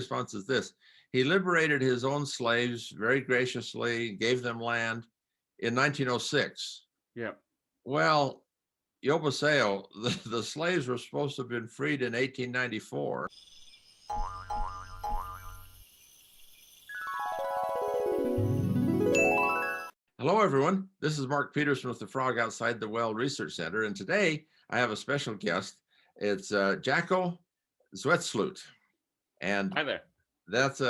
response is this: he liberated his own slaves very graciously, gave them land in 1906. Yeah. Well, Yobaseo, the slaves were supposed to have been freed in 1894. Hello, everyone. This is Mark Peterson with the Frog Outside the Well Research Center, and today I have a special guest. It's Jacco Zwetsloot, and Hi there. that's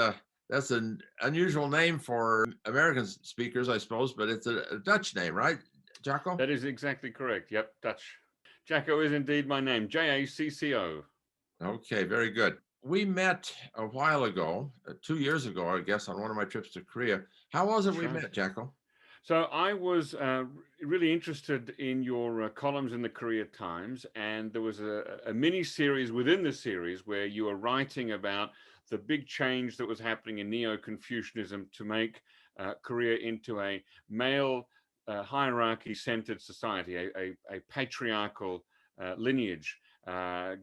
an unusual name for American speakers, I suppose, but it's a Dutch name, right, Jacco? That is exactly correct. Yep, Dutch. Jacco is indeed my name. Jacco. Okay, very good. We met a while ago, 2 years ago, I guess, on one of my trips to Korea. How was it we met, Jacco? So I was really interested in your columns in the Korea Times, and there was a mini series within the series where you were writing about the big change that was happening in Neo-Confucianism to make Korea into a male hierarchy-centered society, a patriarchal lineage,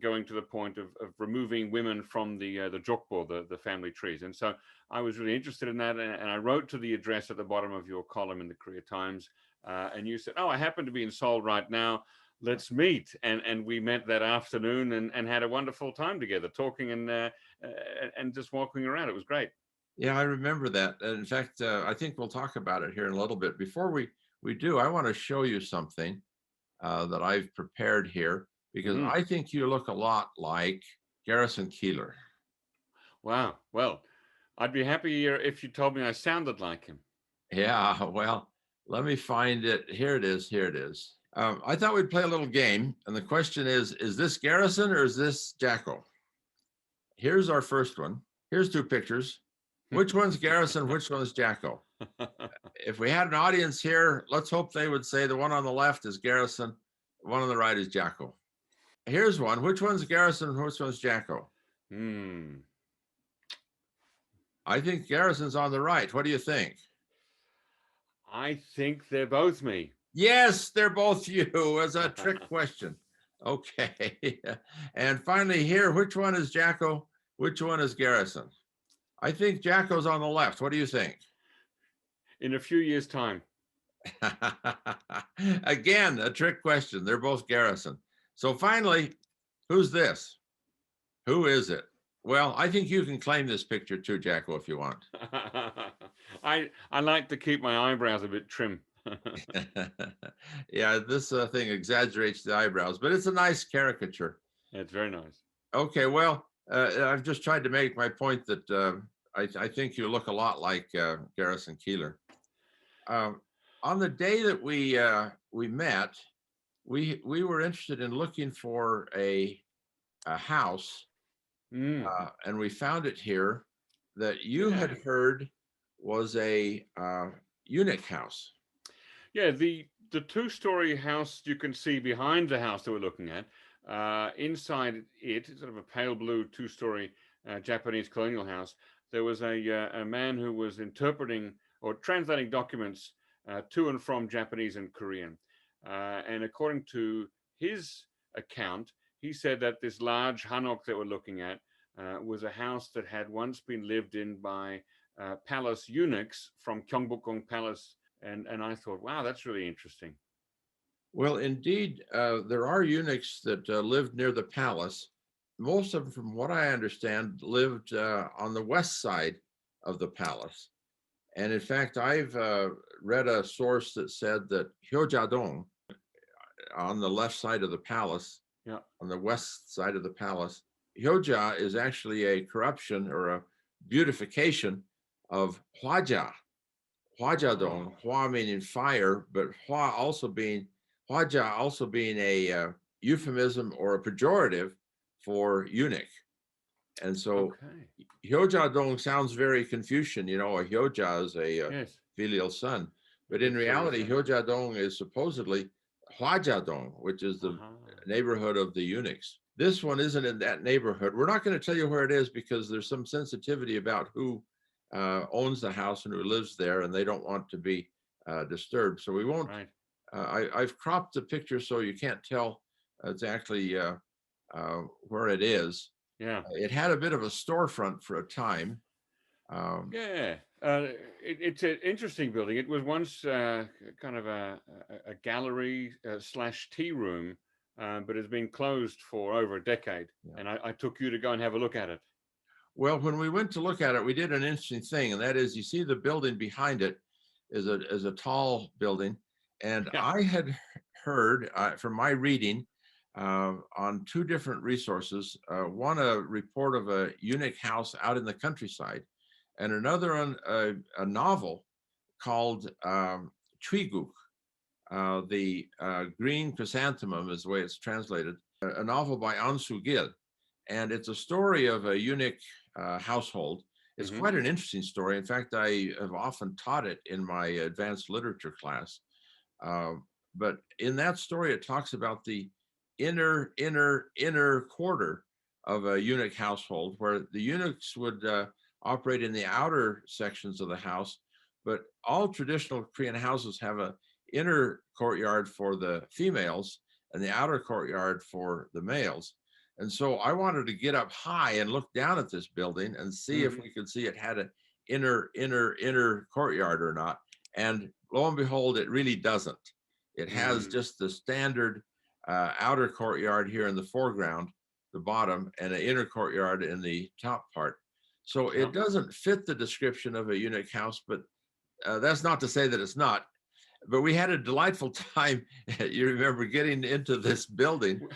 going to the point of removing women from the jokbo, the family trees. And so I was really interested in that, and I wrote to the address at the bottom of your column in the Korea Times, and you said, "Oh, I happen to be in Seoul right now. Let's meet." And we met that afternoon and had a wonderful time together, talking and just walking around. It was great. Yeah, I remember that. And in fact, I think we'll talk about it here in a little bit. Before we do, I want to show you something that I've prepared here, because I think you look a lot like Garrison Keillor. Wow. Well, I'd be happy if you told me I sounded like him. Yeah, well, let me find it. Here it is. Here it is. I thought we'd play a little game. And the question is this Garrison or is this Jacco? Here's our first one. Here's two pictures. Which one's Garrison? Which one's Jacco? If we had an audience here, let's hope they would say the one on the left is Garrison, the one on the right is Jacco. Here's one. Which one's Garrison? Which one's Jacco? I think Garrison's on the right. What do you think? I think they're both me. Yes, they're both you. It's a trick question. Okay. And finally here, which one is Jacco? Which one is Garrison? I think Jacco's on the left. What do you think? In a few years' time. Again, a trick question. They're both Garrison. So finally, who's this? Who is it? Well, I think you can claim this picture too, Jacco, if you want. I like to keep my eyebrows a bit trim. Yeah, this thing exaggerates the eyebrows, but it's a nice caricature. It's very nice. Okay, well, I've just tried to make my point that I think you look a lot like Garrison Keillor. On the day that we met, we were interested in looking for a house, and we found it here that you had heard was a eunuch house. Yeah, the two-story house you can see behind the house that we're looking at. Inside it, sort of a pale blue two-story Japanese colonial house, there was a man who was interpreting or translating documents to and from Japanese and Korean. And according to his account, he said that this large hanok that we're looking at was a house that had once been lived in by palace eunuchs from Gyeongbokgung Palace. And I thought, wow, that's really interesting. Well, indeed, there are eunuchs that lived near the palace. Most of them, from what I understand, lived on the west side of the palace. And in fact, I've read a source that said that Hyojadong, on the left side of the palace, on the west side of the palace, Hyoja is actually a corruption or a beautification of Hwaja. Hwajadong, Hwa meaning fire, but Hwaja also being a euphemism or a pejorative for eunuch. And so Hyojadong sounds very Confucian, you know, a Hyoja is a filial son. But in reality, Hyojadong is supposedly Hwajadong, which is the neighborhood of the eunuchs. This one isn't in that neighborhood. We're not going to tell you where it is because there's some sensitivity about who owns the house and who lives there, and they don't want to be disturbed. So we won't. I've cropped the picture so you can't tell exactly where it is. Yeah. It had a bit of a storefront for a time. Yeah, it's an interesting building. It was once kind of a gallery slash tea room, but it's been closed for over a decade. Yeah. And I took you to go and have a look at it. Well, when we went to look at it, we did an interesting thing, and that is, you see the building behind it is a tall building, and Yeah. I had heard from my reading on two different resources, one a report of a eunuch house out in the countryside, and another on a novel called Twiguk, the green chrysanthemum is the way it's translated, a novel by Ansu Gil. And it's a story of a eunuch household. It's Mhm. quite an interesting story. In fact, I have often taught it in my advanced literature class. But in that story, it talks about the inner quarter of a eunuch household, where the eunuchs would operate in the outer sections of the house. But all traditional Korean houses have an inner courtyard for the females and the outer courtyard for the males. And so I wanted to get up high and look down at this building and see if we could see it had an inner courtyard or not. And lo and behold, it really doesn't. It has just the standard outer courtyard here in the foreground, the bottom, and an inner courtyard in the top part. So Yeah. it doesn't fit the description of a eunuch house, but that's not to say that it's not. But we had a delightful time. You remember getting into this building.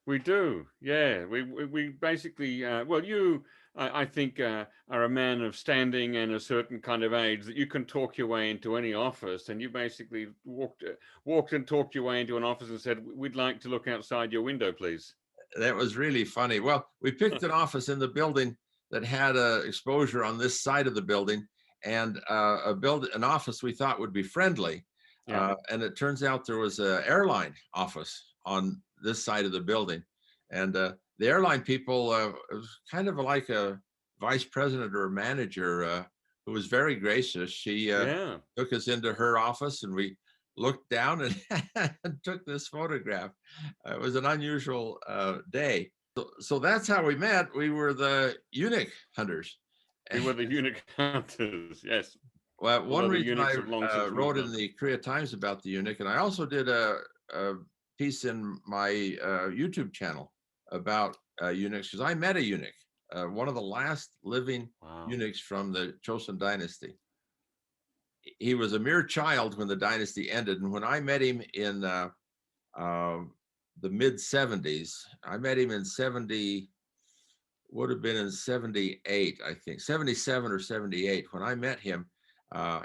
We do, yeah. We basically, well, you, I think, are a man of standing and a certain kind of age that you can talk your way into any office. And you basically walked and talked your way into an office and said, "We'd like to look outside your window, please." That was really funny. Well, we picked an office in the building that had exposure on this side of the building, and an office we thought would be friendly. Yeah. And it turns out there was an airline office on this side of the building, and the airline people, it was kind of like a vice president or a manager who was very gracious. She Yeah. took us into her office, and we looked down and, and took this photograph. It was an unusual day. So that's how we met. We were the eunuch hunters. We were the eunuch hunters. Yes. Well, one Although the reason eunuchs I have long since wrote moved in on. the Korea Times about the eunuch, and I also did a piece in my YouTube channel about eunuchs, because I met a eunuch, one of the last living Wow. eunuchs from the Joseon dynasty. He was a mere child when the dynasty ended, and when I met him in the mid 70s, I met him in 70, would have been in 78, I think, 77 or 78. When I met him,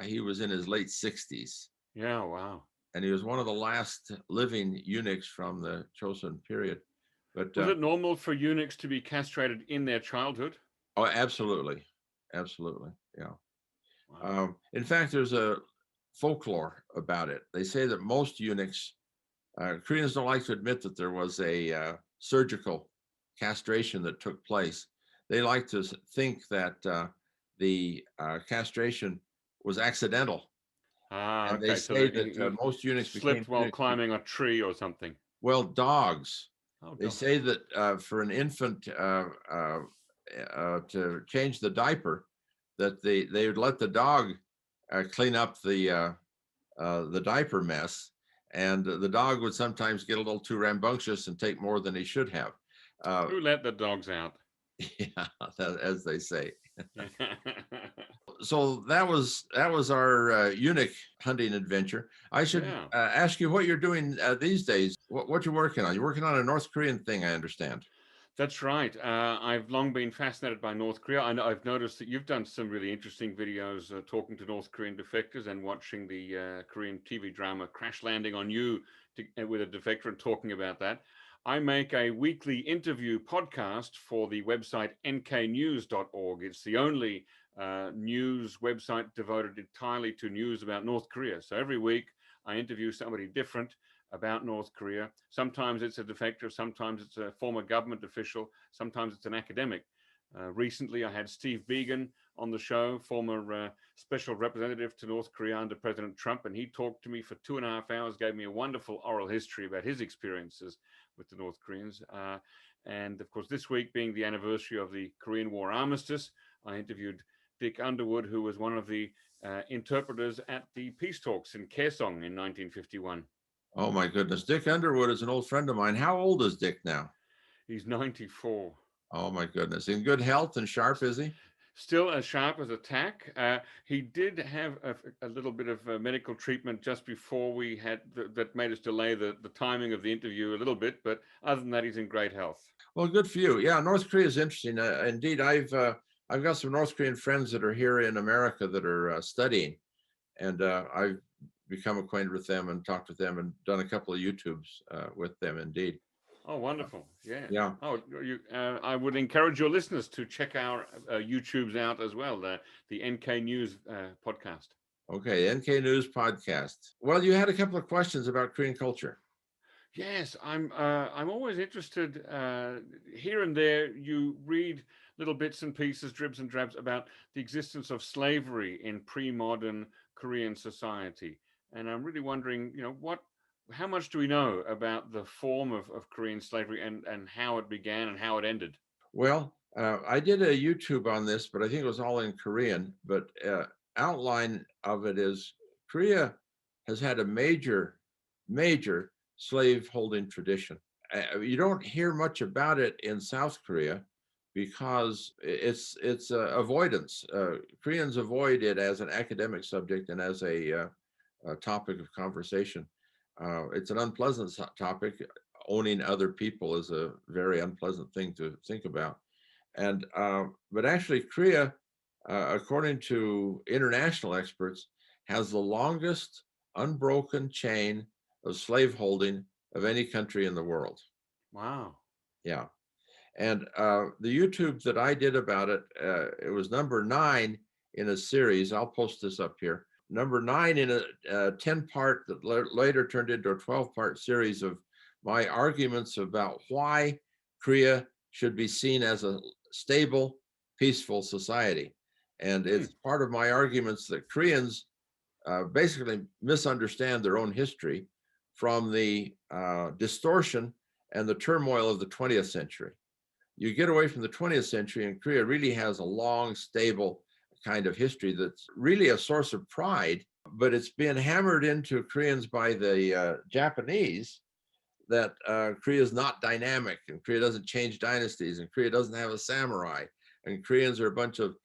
he was in his late 60s. Yeah. Wow. And he was one of the last living eunuchs from the Joseon period. But Was it normal for eunuchs to be castrated in their childhood? oh, absolutely. Absolutely. Yeah. Wow. In fact, there's a folklore about it. They say that most eunuchs, Koreans don't like to admit that there was a surgical castration that took place. They like to think that the castration was accidental. Ah, And they okay. So say that that most eunuchs became slipped while eunuchs. climbing a tree or something. Well, dogs. Oh, They God. say that for an infant to change the diaper, that they would let the dog clean up the diaper mess, and the dog would sometimes get a little too rambunctious and take more than he should have. Who let the dogs out? Yeah, as they say. So that was our eunuch hunting adventure. I should Yeah. ask you what you're doing these days. What you're working on? You're working on a North Korean thing, I understand. That's right. I've long been fascinated by North Korea. I've noticed that you've done some really interesting videos talking to North Korean defectors and watching the Korean TV drama Crash Landing on You with a defector and talking about that. I make a weekly interview podcast for the website nknews.org. It's the only news website devoted entirely to news about North Korea. So every week I interview somebody different about North Korea. Sometimes it's a defector, sometimes it's a former government official, sometimes it's an academic. Recently, I had Steve Biegun on the show, former special representative to North Korea under President Trump, and he talked to me for 2.5 hours, gave me a wonderful oral history about his experiences with the North Koreans. And of course, this week being the anniversary of the Korean War armistice, I interviewed Dick Underwood, who was one of the interpreters at the peace talks in Kaesong in 1951. Oh my goodness. Dick Underwood is an old friend of mine. How old is Dick now? He's 94. Oh my goodness. In good health and sharp, is he? Still as sharp as a tack. He did have a little bit of medical treatment just before we had that made us delay the timing of the interview a little bit. But other than that, he's in great health. Well, good for you. Yeah, North Korea is interesting. Indeed, I've got some North Korean friends that are here in America that are studying, and I've become acquainted with them and talked with them and done a couple of YouTubes with them. Indeed. Oh, wonderful! Yeah. Yeah. Oh, I would encourage your listeners to check our YouTubes out as well. The NK News podcast. Okay, NK News podcast. Well, you had a couple of questions about Korean culture. Yes, I'm always interested here and there. You read little bits and pieces, dribs and drabs about the existence of slavery in pre-modern Korean society, and I'm really wondering, how much do we know about the form of Korean slavery and how it began and how it ended? Well, I did a YouTube on this, but I think it was all in Korean. But outline of it is Korea has had a major slave holding tradition. You don't hear much about it in South Korea because it's avoidance. Koreans avoid it as an academic subject and as a topic of conversation. It's an unpleasant topic. Owning other people is a very unpleasant thing to think about. And but actually Korea, according to international experts, has the longest unbroken chain of slaveholding of any country in the world. Wow. Yeah. And the YouTube that I did about it, it was number 9 in a series. I'll post this up here. Number 9 in a 10-part that later turned into a 12-part series of my arguments about why Korea should be seen as a stable, peaceful society. And it's part of my arguments that Koreans basically misunderstand their own history from the distortion and the turmoil of the 20th century. You get away from the 20th century, and Korea really has a long, stable kind of history that's really a source of pride, but it's been hammered into Koreans by the Japanese that Korea is not dynamic, and Korea doesn't change dynasties, and Korea doesn't have a samurai, and Koreans are a bunch of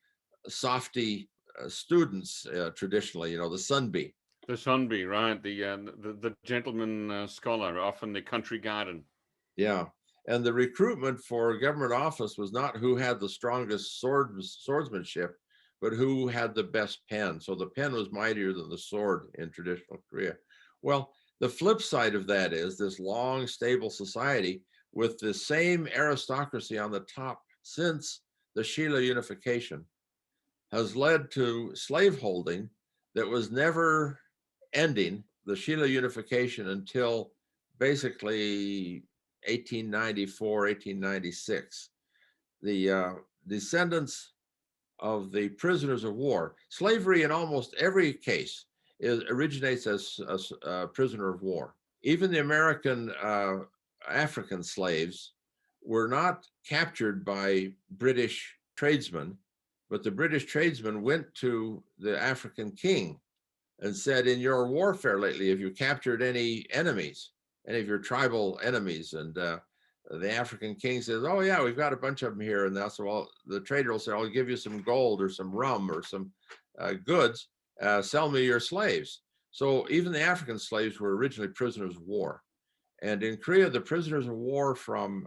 softy students traditionally, the sunbi. The sunbi, right? The gentleman scholar, often the country garden. Yeah. And the recruitment for government office was not who had the strongest swordsmanship, but who had the best pen. So the pen was mightier than the sword in traditional Korea. Well, the flip side of that is this long, stable society with the same aristocracy on the top since the Shilla unification has led to slaveholding that was never ending, the Shilla unification, until basically 1894, 1896. The descendants of the prisoners of war, slavery in almost every case originates as a prisoner of war. Even the American African slaves were not captured by British tradesmen, but the British tradesmen went to the African king and said, in your warfare lately, have you captured any enemies? Any of your tribal enemies? And the African king says, oh yeah, we've got a bunch of them here. And that's, well, the trader will say, I'll give you some gold or some rum or some goods, sell me your slaves. So even the African slaves were originally prisoners of war. And in Korea, the prisoners of war from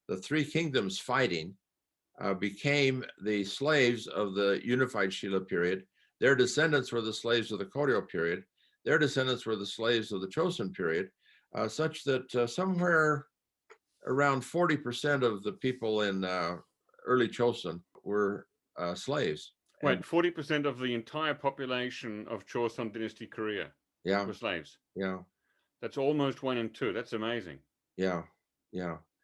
the three kingdoms fighting became the slaves of the unified Shilla period. Their descendants were the slaves of the Koryo period. Their descendants were the slaves of the Chosun period. Such that somewhere around 40% of the people in early Chosun were slaves. Wait, 40% of the entire population of Chosun Dynasty Korea were slaves? Yeah. That's almost 1 in 2. That's amazing. Yeah.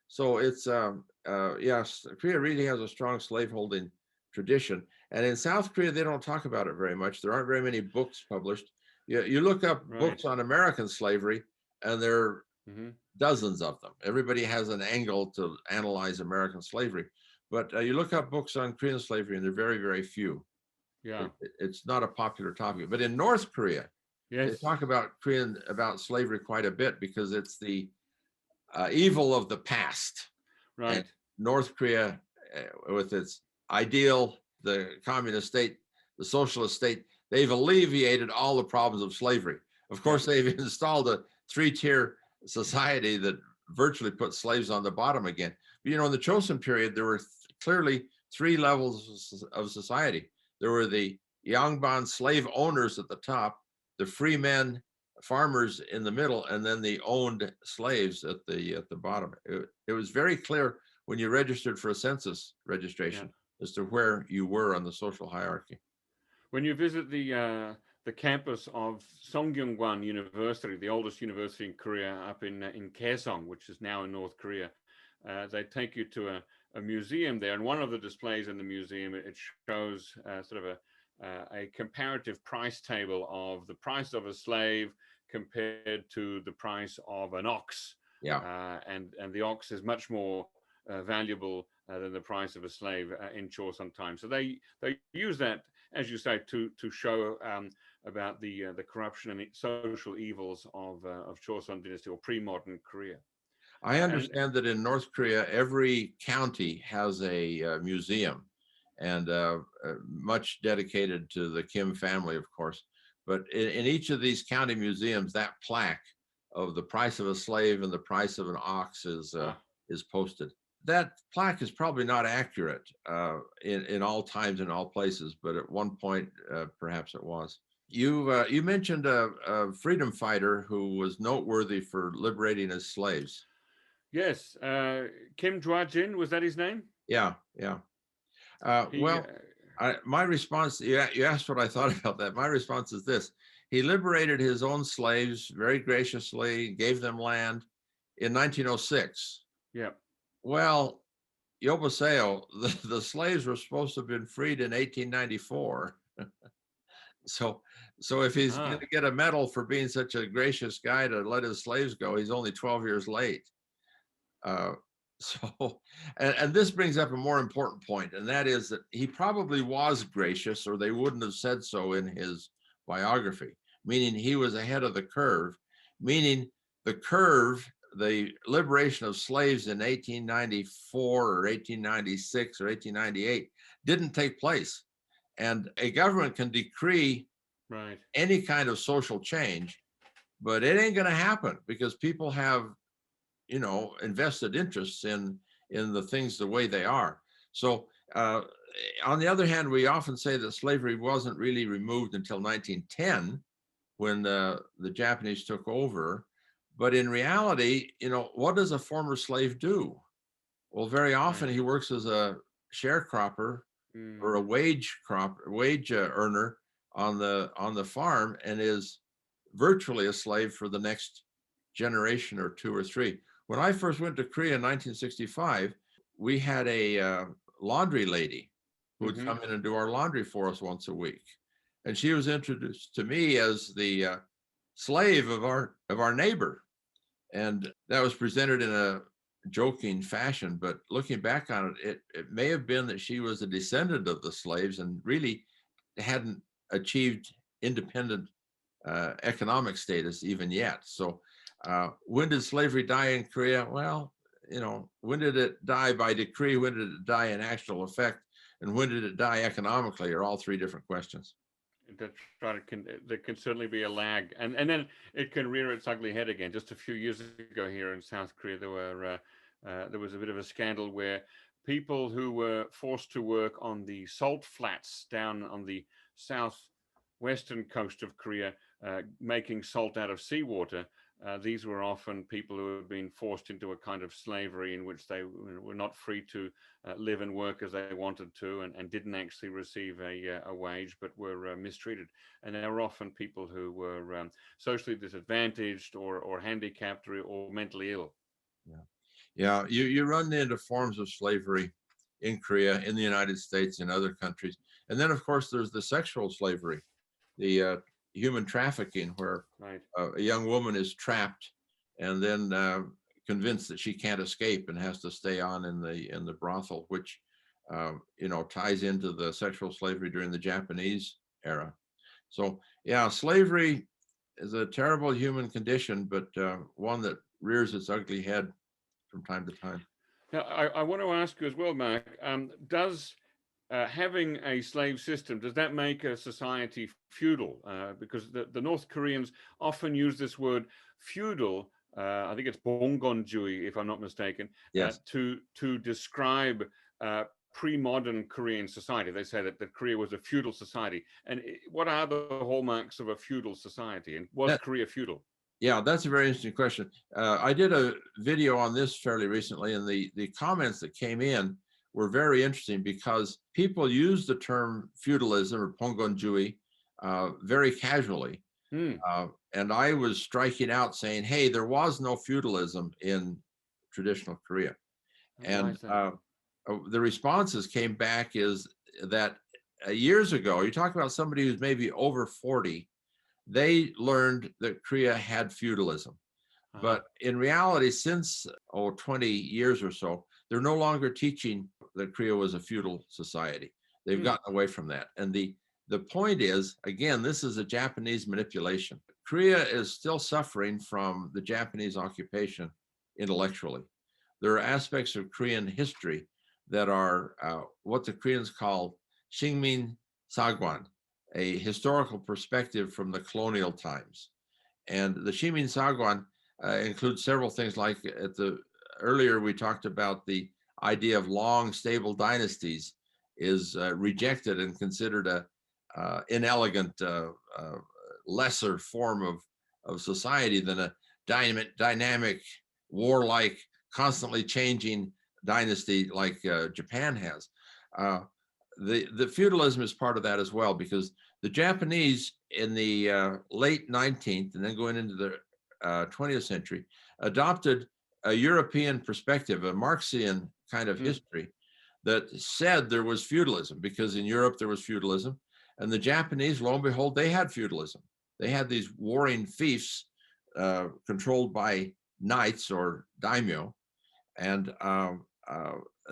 So it's, yes, Korea really has a strong slaveholding tradition. And in South Korea, they don't talk about it very much. There aren't very many books published. You look up books on American slavery, and they're dozens of them. Everybody has an angle to analyze American slavery, but you look up books on Korean slavery, and they're very, very few. Yeah. It's not a popular topic. But in North Korea, they Yes. talk about slavery quite a bit because it's the evil of the past. Right. And North Korea, with its ideal, the communist state, the socialist state, they've alleviated all the problems of slavery. Of course, they've installed a 3-tier society that virtually put slaves on the bottom again. But, in the Chosun period, there were clearly 3 levels of society. There were the Yangban slave owners at the top, the free men, farmers in the middle, and then the owned slaves at the bottom. It was very clear when you registered for a census registration as to where you were on the social hierarchy. When you visit the campus of Songyungwan University, the oldest university in Korea, up in Kaesong, which is now in North Korea, they take you to a museum there, and one of the displays in the museum, it shows sort of a comparative price table of the price of a slave compared to the price of an ox. And the ox is much more valuable than the price of a slave in Chosun time. So they use that, as you say, to show about the corruption and social evils of Chosun dynasty or pre-modern Korea. I understand that in North Korea, every county has a museum, and much dedicated to the Kim family, of course. But in each of these county museums, that plaque of the price of a slave and the price of an ox is posted. That plaque is probably not accurate in all times and all places, but at one point, perhaps it was. You mentioned a freedom fighter who was noteworthy for liberating his slaves. Yes, Kim Jwa-jin, was that his name? Yeah. My response, you asked what I thought about that. My response is this. He liberated his own slaves very graciously, gave them land in 1906. Yeah. Well, Yoboseo, the slaves were supposed to have been freed in 1894. So if he's going to get a medal for being such a gracious guy to let his slaves go, he's only 12 years late. And this brings up a more important point, and that is that he probably was gracious, or they wouldn't have said so in his biography, meaning he was ahead of the curve, meaning the liberation of slaves in 1894 or 1896 or 1898 didn't take place. And a government can decree any kind of social change, but it ain't going to happen because people have invested interests in the things the way they are. So on the other hand, we often say that slavery wasn't really removed until 1910 when the Japanese took over. But in reality, what does a former slave do? Well, very often he works as a sharecropper or a wage earner on the farm, and is virtually a slave for the next generation or 2 or 3. When I first went to Korea in 1965, we had a laundry lady who would come in and do our laundry for us once a week. And she was introduced to me as the slave of our neighbor. And that was presented in a joking fashion, but looking back on it, it may have been that she was a descendant of the slaves and really hadn't achieved independent economic status even yet. So when did slavery die in Korea? Well, when did it die by decree? When did it die in actual effect? And when did it die economically? Are all 3 different questions. That's right. There can certainly be a lag, and then it can rear its ugly head again. Just a few years ago here in South Korea, there was a bit of a scandal where people who were forced to work on the salt flats down on the southwestern coast of Korea, making salt out of seawater. These were often people who had been forced into a kind of slavery in which they were not free to live and work as they wanted to, and didn't actually receive a wage, but were mistreated. And they were often people who were socially disadvantaged or handicapped or mentally ill. Yeah. You run into forms of slavery in Korea, in the United States, in other countries. And then, of course, there's the sexual slavery, the human trafficking, where a young woman is trapped and then convinced that she can't escape and has to stay on in the brothel, which ties into the sexual slavery during the Japanese era. So yeah, slavery is a terrible human condition, but one that rears its ugly head from time to time. Now, I want to ask you as well, Mark, does having a slave system, does that make a society feudal? Because the North Koreans often use this word feudal, I think it's 봉건주의, if I'm not mistaken, Yes. to describe pre-modern Korean society. They say that Korea was a feudal society. And what are the hallmarks of a feudal society? And was Korea feudal? Yeah, that's a very interesting question. I did a video on this fairly recently, and the comments that came in were very interesting because people use the term feudalism or 봉건주의 very casually. And I was striking out saying, hey, there was no feudalism in traditional Korea. And the responses came back is that years ago, you talk about somebody who's maybe over 40, they learned that Korea had feudalism. But in reality, since 20 years or so, they're no longer teaching that Korea was a feudal society. They've gotten away from that. And the point is, again, this is a Japanese manipulation. Korea is still suffering from the Japanese occupation intellectually. There are aspects of Korean history that are what the Koreans call Shingmin Sagwan, a historical perspective from the colonial times. And the Shingmin Sagwan includes several things, like earlier we talked about the idea of long, stable dynasties is rejected and considered a inelegant, lesser form of society than a dynamic, warlike, constantly changing dynasty like Japan has. The feudalism is part of that as well, because the Japanese in the late 19th and then going into the 20th century adopted a European perspective, a Marxian kind of history that said there was feudalism, because in Europe there was feudalism, and the Japanese, lo and behold, they had feudalism. They had these warring fiefs controlled by knights or daimyo, and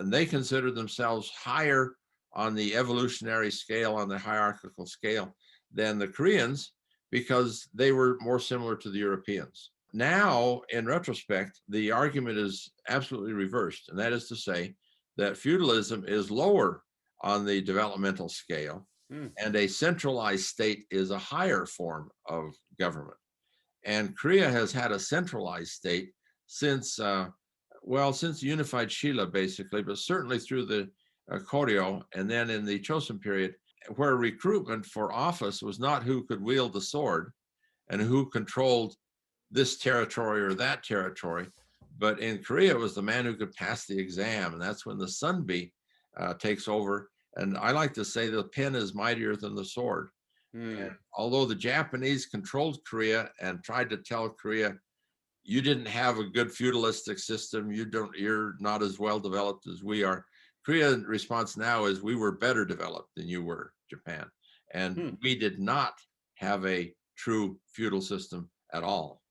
they considered themselves higher on the evolutionary scale, on the hierarchical scale, than the Koreans, because they were more similar to the Europeans. Now, in retrospect, the argument is absolutely reversed, and that is to say that feudalism is lower on the developmental scale, and a centralized state is a higher form of government. And Korea has had a centralized state since, since the unified Shilla, basically, but certainly through the Koryo, and then in the Chosun period, where recruitment for office was not who could wield the sword and who controlled this territory or that territory, but in Korea it was the man who could pass the exam, and that's when the sunbi takes over. And I like to say the pen is mightier than the sword. And although the Japanese controlled Korea and tried to tell Korea, you didn't have a good feudalistic system, you're not as well developed as we are, Korea's response now is we were better developed than you were, Japan. And we did not have a true feudal system at all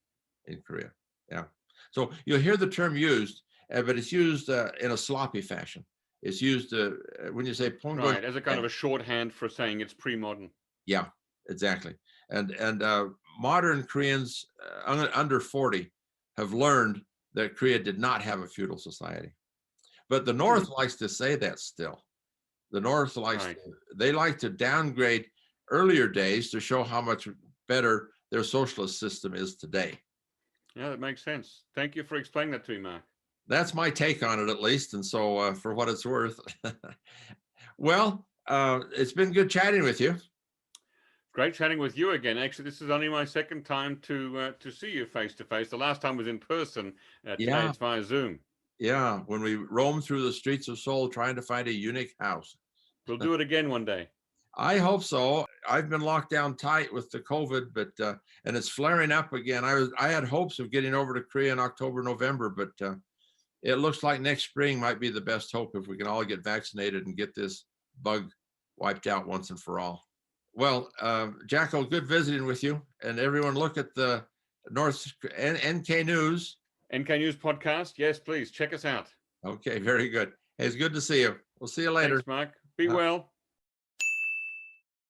in Korea. Yeah. So you'll hear the term used, but it's used in a sloppy fashion. It's used when you say Pongo. Right, as a kind of a shorthand for saying it's pre-modern. Yeah, exactly. And modern Koreans under 40 have learned that Korea did not have a feudal society. But the North likes to say that still. The North likes they like to downgrade earlier days to show how much better their socialist system is today. Yeah, that makes sense. Thank you for explaining that to me, Mark. That's my take on it, at least. And so for what it's worth. Well, it's been good chatting with you. Great chatting with you again. Actually, this is only my second time to see you face to face. The last time was in person. Today it's via Zoom. Yeah, when we roamed through the streets of Seoul trying to find a eunuch house. We'll do it again one day. I hope so. I've been locked down tight with the COVID, but and it's flaring up again. I had hopes of getting over to Korea in October, November, but it looks like next spring might be the best hope if we can all get vaccinated and get this bug wiped out once and for all. Well, Jacko, good visiting with you. And everyone look at the NK News NK News podcast. Yes, please check us out. Okay, very good. Hey, it's good to see you. We'll see you later. Thanks, Mark. Be Uh, well.